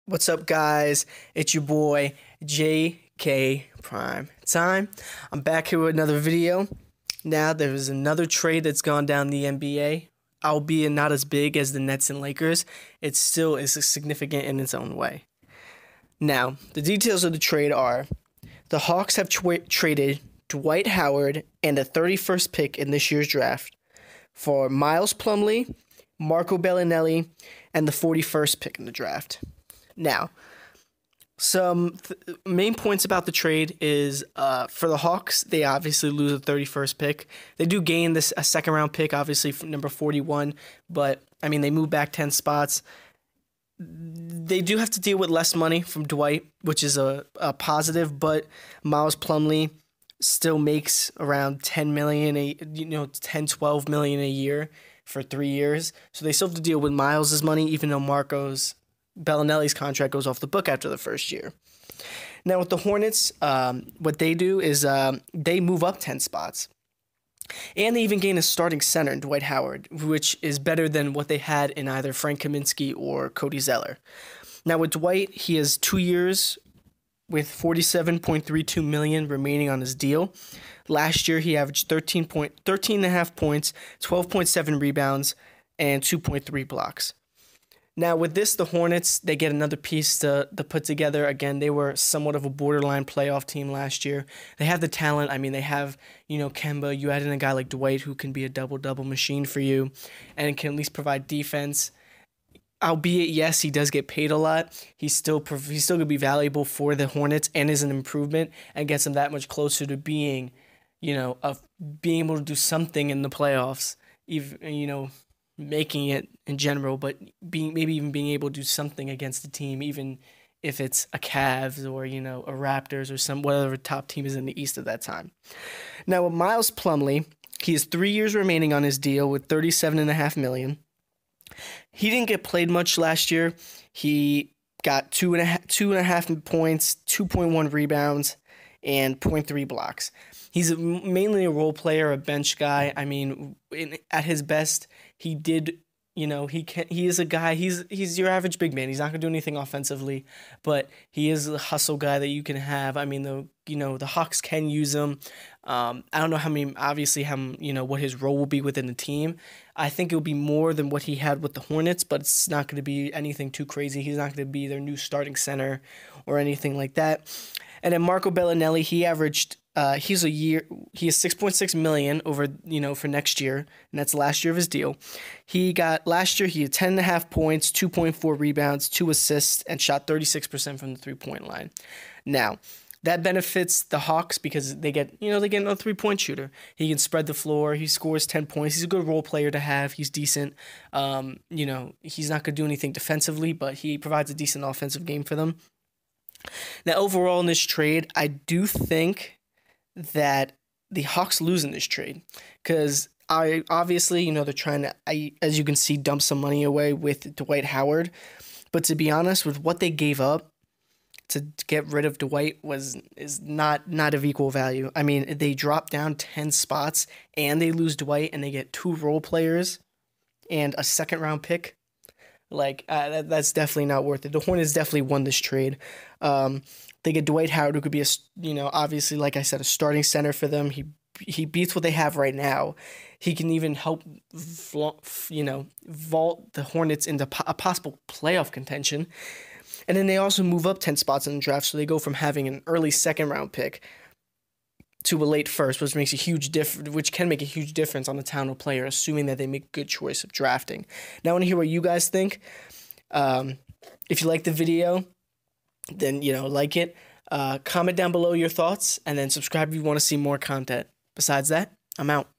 What's up, guys? It's your boy JK Prime Time. I'm back here with another video. Now, there's another trade that's gone down the NBA, albeit not as big as the Nets and Lakers. It still is significant in its own way. Now, the details of the trade are the Hawks have traded Dwight Howard and the 31st pick in this year's draft for Miles Plumlee, Marco Belinelli, and the 41st pick in the draft. Now, some main points about the trade is for the Hawks, they obviously lose the 31st pick. They do gain a second-round pick, obviously, from number 41, but, I mean, they move back 10 spots. They do have to deal with less money from Dwight, which is a positive, but Miles Plumlee still makes around $10 million, $10-12 million a year for 3 years. So they still have to deal with Miles' money, even though Belinelli's contract goes off the book after the first year. Now, with the Hornets, what they do is they move up 10 spots. And they even gain a starting center in Dwight Howard, which is better than what they had in either Frank Kaminsky or Cody Zeller. Now, with Dwight, he has 2 years with $47.32 million remaining on his deal. Last year, he averaged 13.5 points, 12.7 rebounds, and 2.3 blocks. Now, with this, the Hornets, they get another piece to put together. Again, they were somewhat of a borderline playoff team last year. They have the talent. I mean, they have, Kemba. You add in a guy like Dwight who can be a double-double machine for you and can at least provide defense. Albeit, yes, he does get paid a lot. He's still going to be valuable for the Hornets and is an improvement and gets them that much closer to being, being able to do something in the playoffs, even, making it in general, but maybe even being able to do something against the team, even if it's a Cavs or, a Raptors or whatever top team is in the East at that time. Now, with Miles Plumlee, he has 3 years remaining on his deal with $37.5 million. He didn't get played much last year. He got 2.5 points, 2.1 rebounds, and 0.3 blocks. He's mainly a role player, a bench guy. I mean, at his best, he did, he is a guy, he's your average big man. He's not going to do anything offensively, but he is a hustle guy that you can have. I mean, the Hawks can use him. I don't know what his role will be within the team. I think it will be more than what he had with the Hornets, but it's not going to be anything too crazy. He's not going to be their new starting center or anything like that. And then Marco Belinelli, he averaged he has $6.6 million over, for next year, and that's the last year of his deal. Last year he had 10.5 points, 2.4 rebounds, 2 assists, and shot 36% from the 3-point line. Now, that benefits the Hawks because they get another 3-point shooter. He can spread the floor. He scores 10 points. He's a good role player to have. He's decent. He's not going to do anything defensively, but he provides a decent offensive game for them. Now, overall in this trade, I do think that the Hawks lose in this trade because obviously, they're trying to, as you can see, dump some money away with Dwight Howard. But to be honest, with what they gave up to get rid of Dwight is not of equal value. I mean, they drop down 10 spots and they lose Dwight and they get 2 role players and a second-round pick. That's definitely not worth it. The Hornets definitely won this trade. They get Dwight Howard, who could be obviously, like I said, a starting center for them. He beats what they have right now. He can even help, vault the Hornets into a possible playoff contention. And then they also move up 10 spots in the draft, so they go from having an early second-round pick to a late first, which can make a huge difference on the talent player, assuming that they make a good choice of drafting. Now, I want to hear what you guys think. If you like the video, then, like it. Comment down below your thoughts, and then subscribe if you want to see more content. Besides that, I'm out.